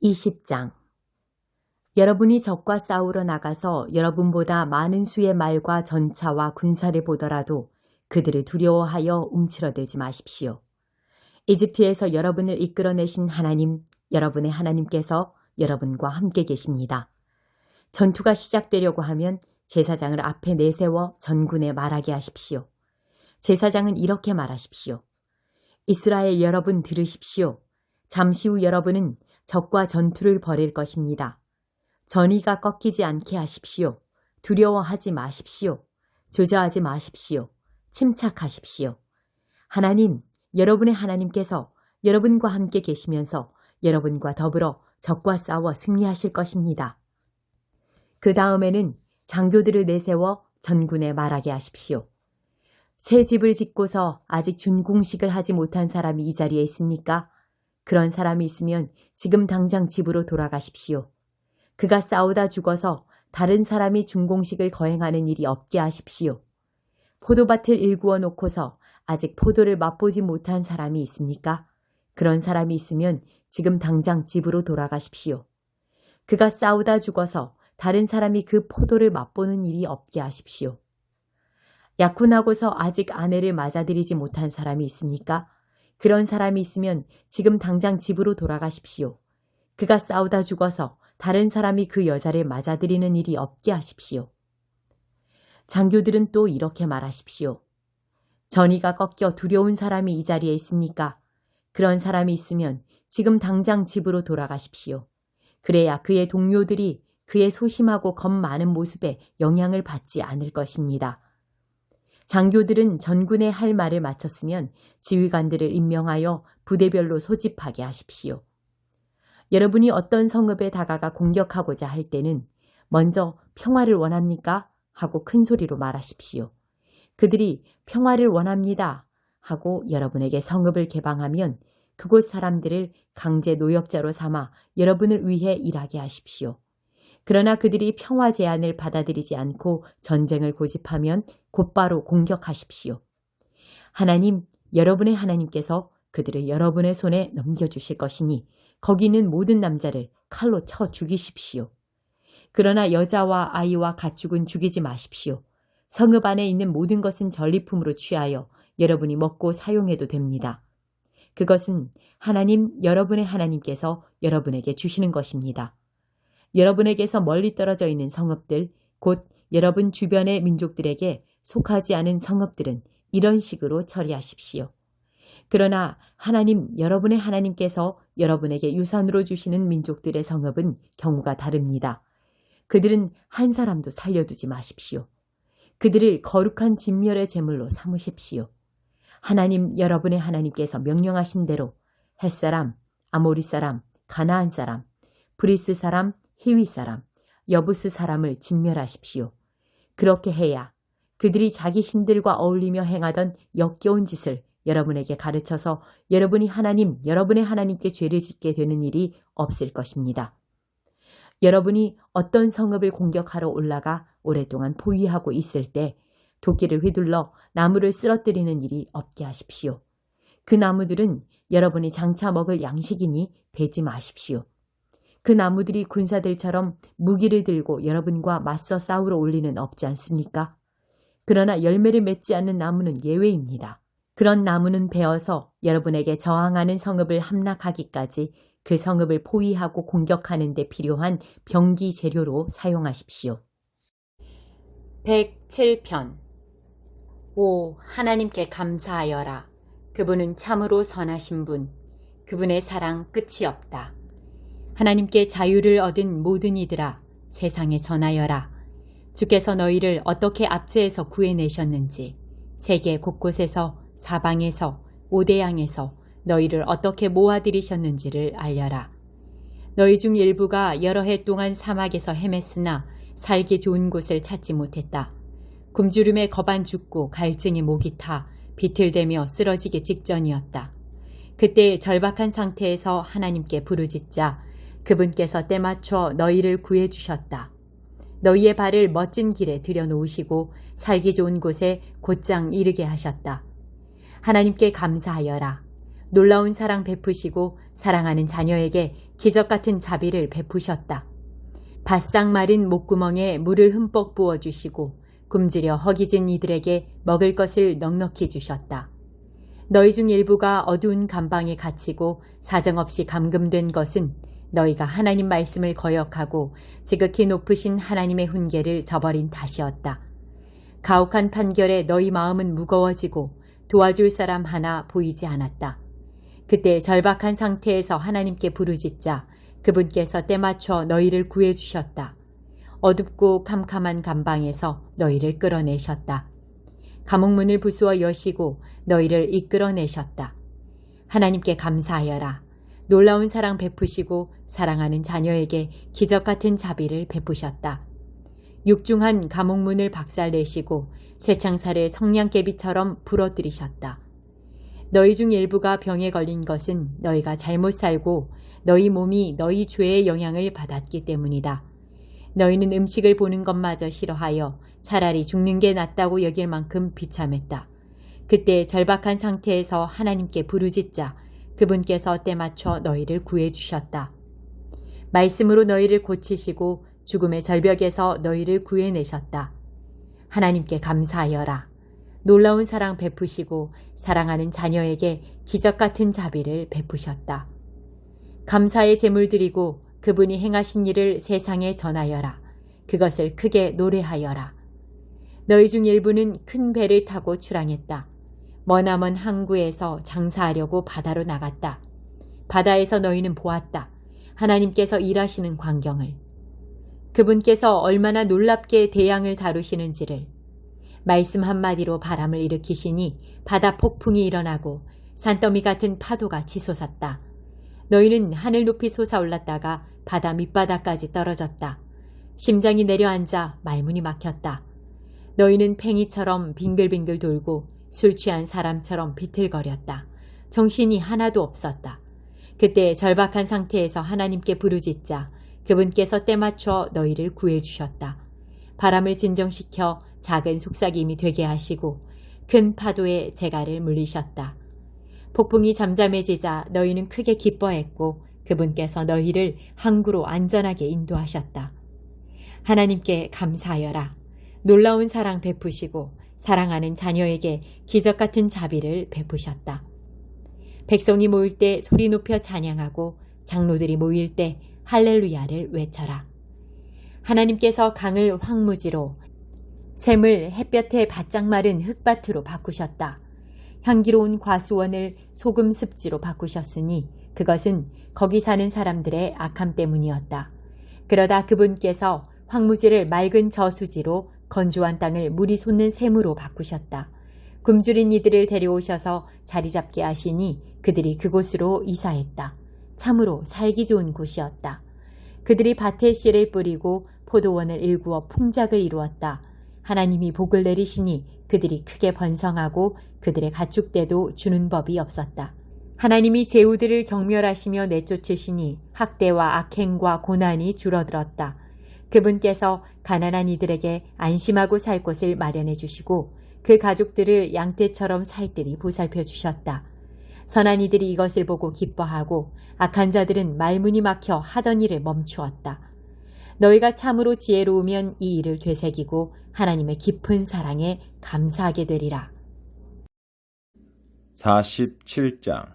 20장. 여러분이 적과 싸우러 나가서 여러분보다 많은 수의 말과 전차와 군사를 보더라도 그들을 두려워하여 움츠러들지 마십시오. 이집트에서 여러분을 이끌어내신 하나님, 여러분의 하나님께서 여러분과 함께 계십니다. 전투가 시작되려고 하면 제사장을 앞에 내세워 전군에 말하게 하십시오. 제사장은 이렇게 말하십시오. 이스라엘 여러분 들으십시오. 잠시 후 여러분은 적과 전투를 벌일 것입니다. 전의가 꺾이지 않게 하십시오. 두려워하지 마십시오. 주저하지 마십시오. 침착하십시오. 하나님, 여러분의 하나님께서 여러분과 함께 계시면서 여러분과 더불어 적과 싸워 승리하실 것입니다. 그 다음에는 장교들을 내세워 전군에 말하게 하십시오. 새 집을 짓고서 아직 준공식을 하지 못한 사람이 이 자리에 있습니까? 그런 사람이 있으면 지금 당장 집으로 돌아가십시오. 그가 싸우다 죽어서 다른 사람이 준공식을 거행하는 일이 없게 하십시오. 포도밭을 일구어 놓고서 아직 포도를 맛보지 못한 사람이 있습니까? 그런 사람이 있으면 지금 당장 집으로 돌아가십시오. 그가 싸우다 죽어서 다른 사람이 그 포도를 맛보는 일이 없게 하십시오. 약혼하고서 아직 아내를 맞아들이지 못한 사람이 있습니까? 그런 사람이 있으면 지금 당장 집으로 돌아가십시오. 그가 싸우다 죽어서 다른 사람이 그 여자를 맞아들이는 일이 없게 하십시오. 장교들은 또 이렇게 말하십시오. 전의가 꺾여 두려운 사람이 이 자리에 있습니까? 그런 사람이 있으면 지금 당장 집으로 돌아가십시오. 그래야 그의 동료들이 그의 소심하고 겁 많은 모습에 영향을 받지 않을 것입니다. 장교들은 전군의 할 말을 마쳤으면 지휘관들을 임명하여 부대별로 소집하게 하십시오. 여러분이 어떤 성읍에 다가가 공격하고자 할 때는 먼저 평화를 원합니까? 하고 큰 소리로 말하십시오. 그들이 평화를 원합니다 하고 여러분에게 성읍을 개방하면 그곳 사람들을 강제 노역자로 삼아 여러분을 위해 일하게 하십시오. 그러나 그들이 평화 제안을 받아들이지 않고 전쟁을 고집하면 곧바로 공격하십시오. 하나님, 여러분의 하나님께서 그들을 여러분의 손에 넘겨주실 것이니 거기 있는 모든 남자를 칼로 쳐 죽이십시오. 그러나 여자와 아이와 가축은 죽이지 마십시오. 성읍 안에 있는 모든 것은 전리품으로 취하여 여러분이 먹고 사용해도 됩니다. 그것은 하나님, 여러분의 하나님께서 여러분에게 주시는 것입니다. 여러분에게서 멀리 떨어져 있는 성읍들, 곧 여러분 주변의 민족들에게 속하지 않은 성읍들은 이런 식으로 처리하십시오. 그러나 하나님, 여러분의 하나님께서 여러분에게 유산으로 주시는 민족들의 성읍은 경우가 다릅니다. 그들은 한 사람도 살려두지 마십시오. 그들을 거룩한 진멸의 제물로 삼으십시오. 하나님, 여러분의 하나님께서 명령하신 대로 헷사람, 아모리 사람, 가나안 사람, 브리스 사람, 히위 사람, 여부스 사람을 진멸하십시오. 그렇게 해야 그들이 자기 신들과 어울리며 행하던 역겨운 짓을 여러분에게 가르쳐서 여러분이 하나님, 여러분의 하나님께 죄를 짓게 되는 일이 없을 것입니다. 여러분이 어떤 성읍을 공격하러 올라가 오랫동안 포위하고 있을 때 도끼를 휘둘러 나무를 쓰러뜨리는 일이 없게 하십시오. 그 나무들은 여러분이 장차 먹을 양식이니 베지 마십시오. 그 나무들이 군사들처럼 무기를 들고 여러분과 맞서 싸우러 올 리는 없지 않습니까? 그러나 열매를 맺지 않는 나무는 예외입니다. 그런 나무는 베어서 여러분에게 저항하는 성읍을 함락하기까지 그 성읍을 포위하고 공격하는 데 필요한 병기 재료로 사용하십시오. 107편. 오, 하나님께 감사하여라. 그분은 참으로 선하신 분. 그분의 사랑 끝이 없다. 하나님께 자유를 얻은 모든 이들아, 세상에 전하여라. 주께서 너희를 어떻게 압제해서 구해내셨는지, 세계 곳곳에서, 사방에서, 오대양에서 너희를 어떻게 모아들이셨는지를 알려라. 너희 중 일부가 여러 해 동안 사막에서 헤맸으나 살기 좋은 곳을 찾지 못했다. 굶주림에 겁안 죽고 갈증에 목이 타 비틀대며 쓰러지기 직전이었다. 그때 절박한 상태에서 하나님께 부르짖자 그분께서 때맞춰 너희를 구해주셨다. 너희의 발을 멋진 길에 들여놓으시고 살기 좋은 곳에 곧장 이르게 하셨다. 하나님께 감사하여라. 놀라운 사랑 베푸시고 사랑하는 자녀에게 기적 같은 자비를 베푸셨다. 바싹 마른 목구멍에 물을 흠뻑 부어주시고 굶주려 허기진 이들에게 먹을 것을 넉넉히 주셨다. 너희 중 일부가 어두운 감방에 갇히고 사정없이 감금된 것은 너희가 하나님 말씀을 거역하고 지극히 높으신 하나님의 훈계를 저버린 탓이었다. 가혹한 판결에 너희 마음은 무거워지고 도와줄 사람 하나 보이지 않았다. 그때 절박한 상태에서 하나님께 부르짖자 그분께서 때맞춰 너희를 구해주셨다. 어둡고 캄캄한 감방에서 너희를 끌어내셨다. 감옥문을 부수어 여시고 너희를 이끌어내셨다. 하나님께 감사하여라. 놀라운 사랑 베푸시고 사랑하는 자녀에게 기적 같은 자비를 베푸셨다. 육중한 감옥문을 박살내시고 쇠창살을 성냥개비처럼 부러뜨리셨다. 너희 중 일부가 병에 걸린 것은 너희가 잘못 살고 너희 몸이 너희 죄의 영향을 받았기 때문이다. 너희는 음식을 보는 것마저 싫어하여 차라리 죽는 게 낫다고 여길 만큼 비참했다. 그때 절박한 상태에서 하나님께 부르짖자 그분께서 때맞춰 너희를 구해주셨다. 말씀으로 너희를 고치시고 죽음의 절벽에서 너희를 구해내셨다. 하나님께 감사하여라. 놀라운 사랑 베푸시고 사랑하는 자녀에게 기적 같은 자비를 베푸셨다. 감사의 제물 드리고 그분이 행하신 일을 세상에 전하여라. 그것을 크게 노래하여라. 너희 중 일부는 큰 배를 타고 출항했다. 머나먼 항구에서 장사하려고 바다로 나갔다. 바다에서 너희는 보았다. 하나님께서 일하시는 광경을. 그분께서 얼마나 놀랍게 대양을 다루시는지를. 말씀 한마디로 바람을 일으키시니 바다 폭풍이 일어나고 산더미 같은 파도가 치솟았다. 너희는 하늘 높이 솟아올랐다가 바다 밑바닥까지 떨어졌다. 심장이 내려앉아 말문이 막혔다. 너희는 팽이처럼 빙글빙글 돌고 술 취한 사람처럼 비틀거렸다. 정신이 하나도 없었다. 그때 절박한 상태에서 하나님께 부르짖자 그분께서 때맞춰 너희를 구해주셨다. 바람을 진정시켜 작은 속삭임이 되게 하시고 큰 파도에 재갈을 물리셨다. 폭풍이 잠잠해지자 너희는 크게 기뻐했고 그분께서 너희를 항구로 안전하게 인도하셨다. 하나님께 감사하여라. 놀라운 사랑 베푸시고 사랑하는 자녀에게 기적 같은 자비를 베푸셨다. 백성이 모일 때 소리 높여 찬양하고 장로들이 모일 때 할렐루야를 외쳐라. 하나님께서 강을 황무지로 샘을 햇볕에 바짝 마른 흙밭으로 바꾸셨다. 향기로운 과수원을 소금 습지로 바꾸셨으니 그것은 거기 사는 사람들의 악함 때문이었다. 그러다 그분께서 황무지를 맑은 저수지로 건조한 땅을 물이 솟는 샘으로 바꾸셨다. 굶주린 이들을 데려오셔서 자리 잡게 하시니 그들이 그곳으로 이사했다. 참으로 살기 좋은 곳이었다. 그들이 밭에 씨를 뿌리고 포도원을 일구어 풍작을 이루었다. 하나님이 복을 내리시니 그들이 크게 번성하고 그들의 가축대도 주는 법이 없었다. 하나님이 제후들을 경멸하시며 내쫓으시니 학대와 악행과 고난이 줄어들었다. 그분께서 가난한 이들에게 안심하고 살 곳을 마련해 주시고 그 가족들을 양떼처럼 살뜰히 보살펴 주셨다. 선한 이들이 이것을 보고 기뻐하고 악한 자들은 말문이 막혀 하던 일을 멈추었다. 너희가 참으로 지혜로우면 이 일을 되새기고 하나님의 깊은 사랑에 감사하게 되리라. 47장.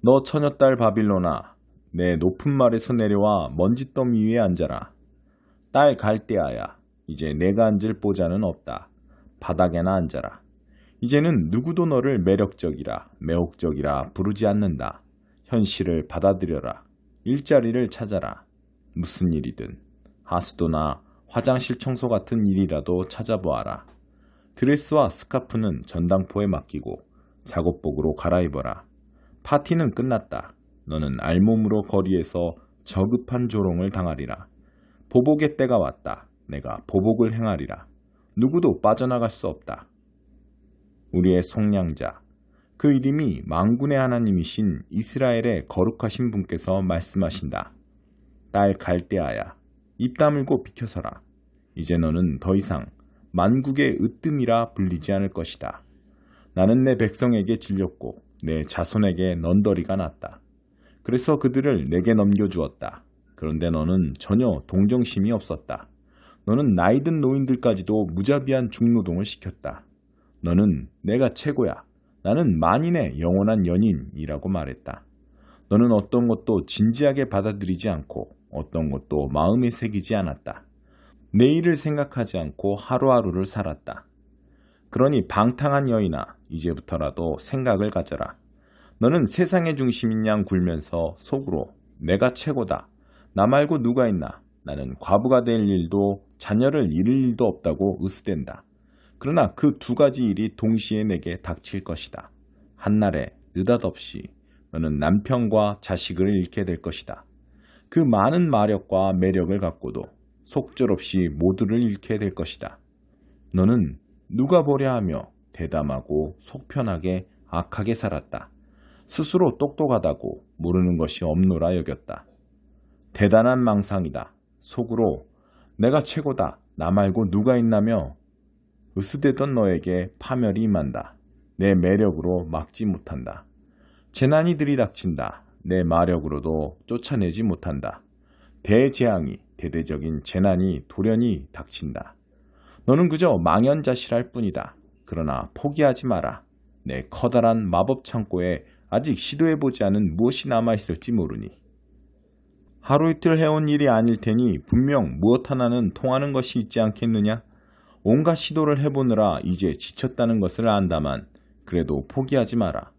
너 처녀딸 바빌로나, 내 높은 말에서 내려와 먼지더미 위에 앉아라. 딸 갈대아야, 이제 내가 앉을 보자는 없다. 바닥에나 앉아라. 이제는 누구도 너를 매력적이라 매혹적이라 부르지 않는다. 현실을 받아들여라. 일자리를 찾아라. 무슨 일이든 하수도나 화장실 청소 같은 일이라도 찾아보아라. 드레스와 스카프는 전당포에 맡기고 작업복으로 갈아입어라. 파티는 끝났다. 너는 알몸으로 거리에서 저급한 조롱을 당하리라. 보복의 때가 왔다. 내가 보복을 행하리라. 누구도 빠져나갈 수 없다. 우리의 속량자, 그 이름이 만군의 하나님이신 이스라엘의 거룩하신 분께서 말씀하신다. 딸 갈대아야, 입 다물고 비켜서라. 이제 너는 더 이상 만국의 으뜸이라 불리지 않을 것이다. 나는 내 백성에게 질렸고 내 자손에게 넌더리가 났다. 그래서 그들을 내게 넘겨주었다. 그런데 너는 전혀 동정심이 없었다. 너는 나이든 노인들까지도 무자비한 중노동을 시켰다. 너는 내가 최고야. 나는 만인의 영원한 연인이라고 말했다. 너는 어떤 것도 진지하게 받아들이지 않고 어떤 것도 마음에 새기지 않았다. 내일을 생각하지 않고 하루하루를 살았다. 그러니 방탕한 여인아, 이제부터라도 생각을 가져라. 너는 세상의 중심인 양 굴면서 속으로 내가 최고다. 나 말고 누가 있나. 나는 과부가 될 일도 자녀를 잃을 일도 없다고 으스댄다. 그러나 그 두 가지 일이 동시에 내게 닥칠 것이다. 한날에 느닷없이 너는 남편과 자식을 잃게 될 것이다. 그 많은 마력과 매력을 갖고도 속절없이 모두를 잃게 될 것이다. 너는 누가 보랴 하며 대담하고 속편하게 악하게 살았다. 스스로 똑똑하다고 모르는 것이 없노라 여겼다. 대단한 망상이다. 속으로 내가 최고다. 나 말고 누가 있나며 으스대던 너에게 파멸이 임한다. 내 매력으로 막지 못한다. 재난이 들이닥친다. 내 마력으로도 쫓아내지 못한다. 대재앙이 대대적인 재난이 돌연히 닥친다. 너는 그저 망연자실할 뿐이다. 그러나 포기하지 마라. 내 커다란 마법 창고에 아직 시도해보지 않은 무엇이 남아있을지 모르니. 하루 이틀 해온 일이 아닐 테니 분명 무엇 하나는 통하는 것이 있지 않겠느냐? 온갖 시도를 해보느라 이제 지쳤다는 것을 안다만 그래도 포기하지 마라.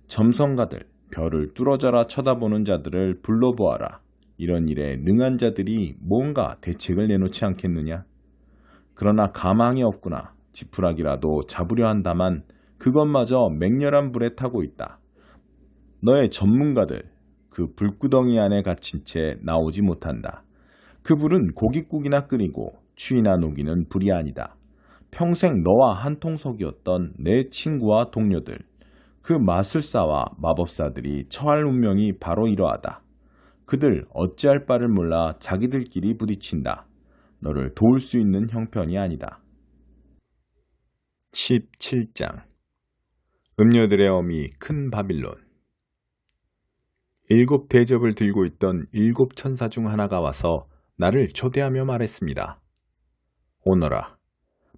점성가들, 별을 뚫어져라 쳐다보는 자들을 불러보아라. 이런 일에 능한 자들이 뭔가 대책을 내놓지 않겠느냐? 그러나 가망이 없구나. 지푸라기라도 잡으려 한다만 그것마저 맹렬한 불에 타고 있다. 너의 전문가들, 그 불구덩이 안에 갇힌 채 나오지 못한다. 그 불은 고깃국이나 끓이고 추위나 녹이는 불이 아니다. 평생 너와 한통속이었던 내 친구와 동료들, 그 마술사와 마법사들이 처할 운명이 바로 이러하다. 그들 어찌할 바를 몰라 자기들끼리 부딪힌다. 너를 도울 수 있는 형편이 아니다. 17장 음녀들의 어미 큰 바빌론. 7 대접을 들고 있던 7 천사 중 하나가 와서 나를 초대하며 말했습니다. 오너라,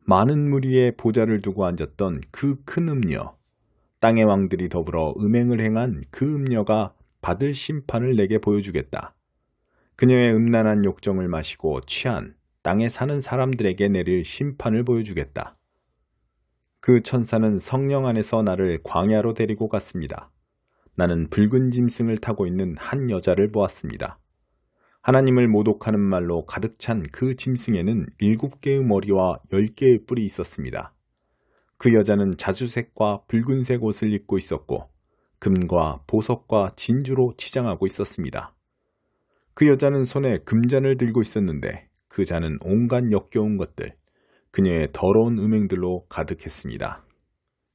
많은 무리의 보좌를 두고 앉았던 그 큰 음녀, 땅의 왕들이 더불어 음행을 행한 그 음녀가 받을 심판을 내게 보여주겠다. 그녀의 음란한 욕정을 마시고 취한 땅에 사는 사람들에게 내릴 심판을 보여주겠다. 그 천사는 성령 안에서 나를 광야로 데리고 갔습니다. 나는 붉은 짐승을 타고 있는 한 여자를 보았습니다. 하나님을 모독하는 말로 가득 찬 그 짐승에는 7개의 머리와 10개의 뿔이 있었습니다. 그 여자는 자주색과 붉은색 옷을 입고 있었고 금과 보석과 진주로 치장하고 있었습니다. 그 여자는 손에 금잔을 들고 있었는데 그 잔은 온갖 역겨운 것들, 그녀의 더러운 음행들로 가득했습니다.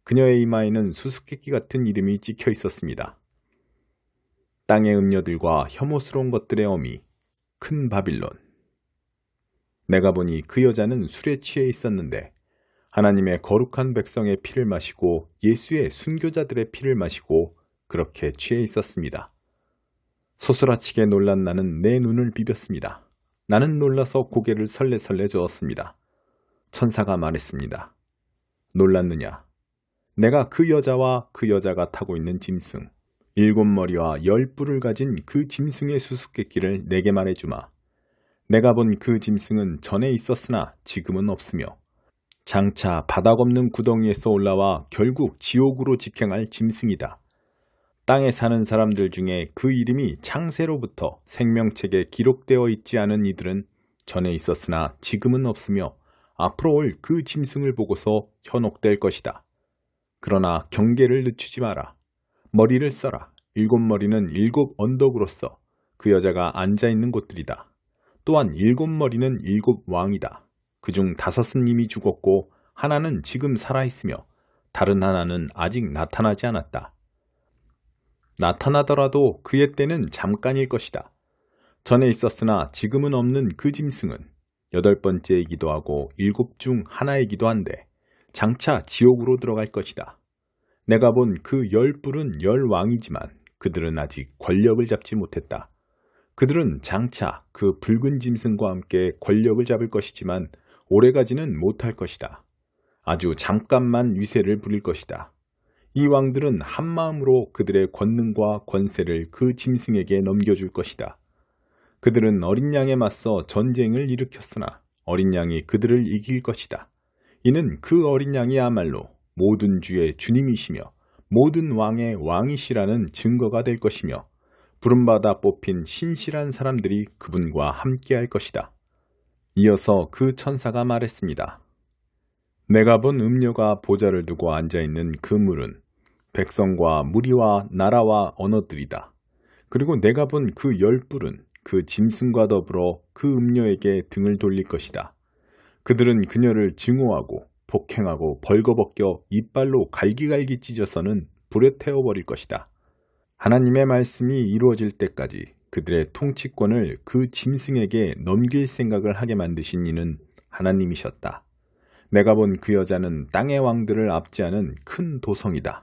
그녀의 이마에는 수수께끼 같은 이름이 찍혀 있었습니다. 땅의 음녀들과 혐오스러운 것들의 어미, 큰 바빌론. 내가 보니 그 여자는 술에 취해 있었는데 하나님의 거룩한 백성의 피를 마시고 예수의 순교자들의 피를 마시고 그렇게 취해 있었습니다. 소스라치게 놀란 나는 내 눈을 비볐습니다. 나는 놀라서 고개를 설레설레 저었습니다. 천사가 말했습니다. 놀랐느냐? 내가 그 여자와 그 여자가 타고 있는 짐승, 7머리와 10뿔을 가진 그 짐승의 수수께끼를 내게 말해주마. 내가 본 그 짐승은 전에 있었으나 지금은 없으며 장차 바닥 없는 구덩이에서 올라와 결국 지옥으로 직행할 짐승이다. 땅에 사는 사람들 중에 그 이름이 창세로부터 생명책에 기록되어 있지 않은 이들은 전에 있었으나 지금은 없으며 앞으로 올 그 짐승을 보고서 현혹될 것이다. 그러나 경계를 늦추지 마라. 머리를 써라. 7머리는 7 언덕으로서 그 여자가 앉아있는 곳들이다. 또한 7머리는 7 왕이다. 그중 5은 이미 죽었고 하나는 지금 살아있으며 다른 하나는 아직 나타나지 않았다. 나타나더라도 그의 때는 잠깐일 것이다. 전에 있었으나 지금은 없는 그 짐승은 8번째이기도 하고 7 중 하나이기도 한데 장차 지옥으로 들어갈 것이다. 내가 본 그 10뿔은 10왕이지만 그들은 아직 권력을 잡지 못했다. 그들은 장차 그 붉은 짐승과 함께 권력을 잡을 것이지만 오래가지는 못할 것이다. 아주 잠깐만 위세를 부릴 것이다. 이 왕들은 한마음으로 그들의 권능과 권세를 그 짐승에게 넘겨줄 것이다. 그들은 어린 양에 맞서 전쟁을 일으켰으나 어린 양이 그들을 이길 것이다. 이는 그 어린 양이야말로 모든 주의 주님이시며 모든 왕의 왕이시라는 증거가 될 것이며 부름받아 뽑힌 신실한 사람들이 그분과 함께할 것이다. 이어서 그 천사가 말했습니다. 내가 본 음료가 보좌를 두고 앉아있는 그 물은 백성과 무리와 나라와 언어들이다. 그리고 내가 본 그 10뿔은 그 짐승과 더불어 그 음료에게 등을 돌릴 것이다. 그들은 그녀를 증오하고 폭행하고 벌거벗겨 이빨로 갈기갈기 찢어서는 불에 태워버릴 것이다. 하나님의 말씀이 이루어질 때까지 그들의 통치권을 그 짐승에게 넘길 생각을 하게 만드신 이는 하나님이셨다. 내가 본 그 여자는 땅의 왕들을 압제하는 큰 도성이다.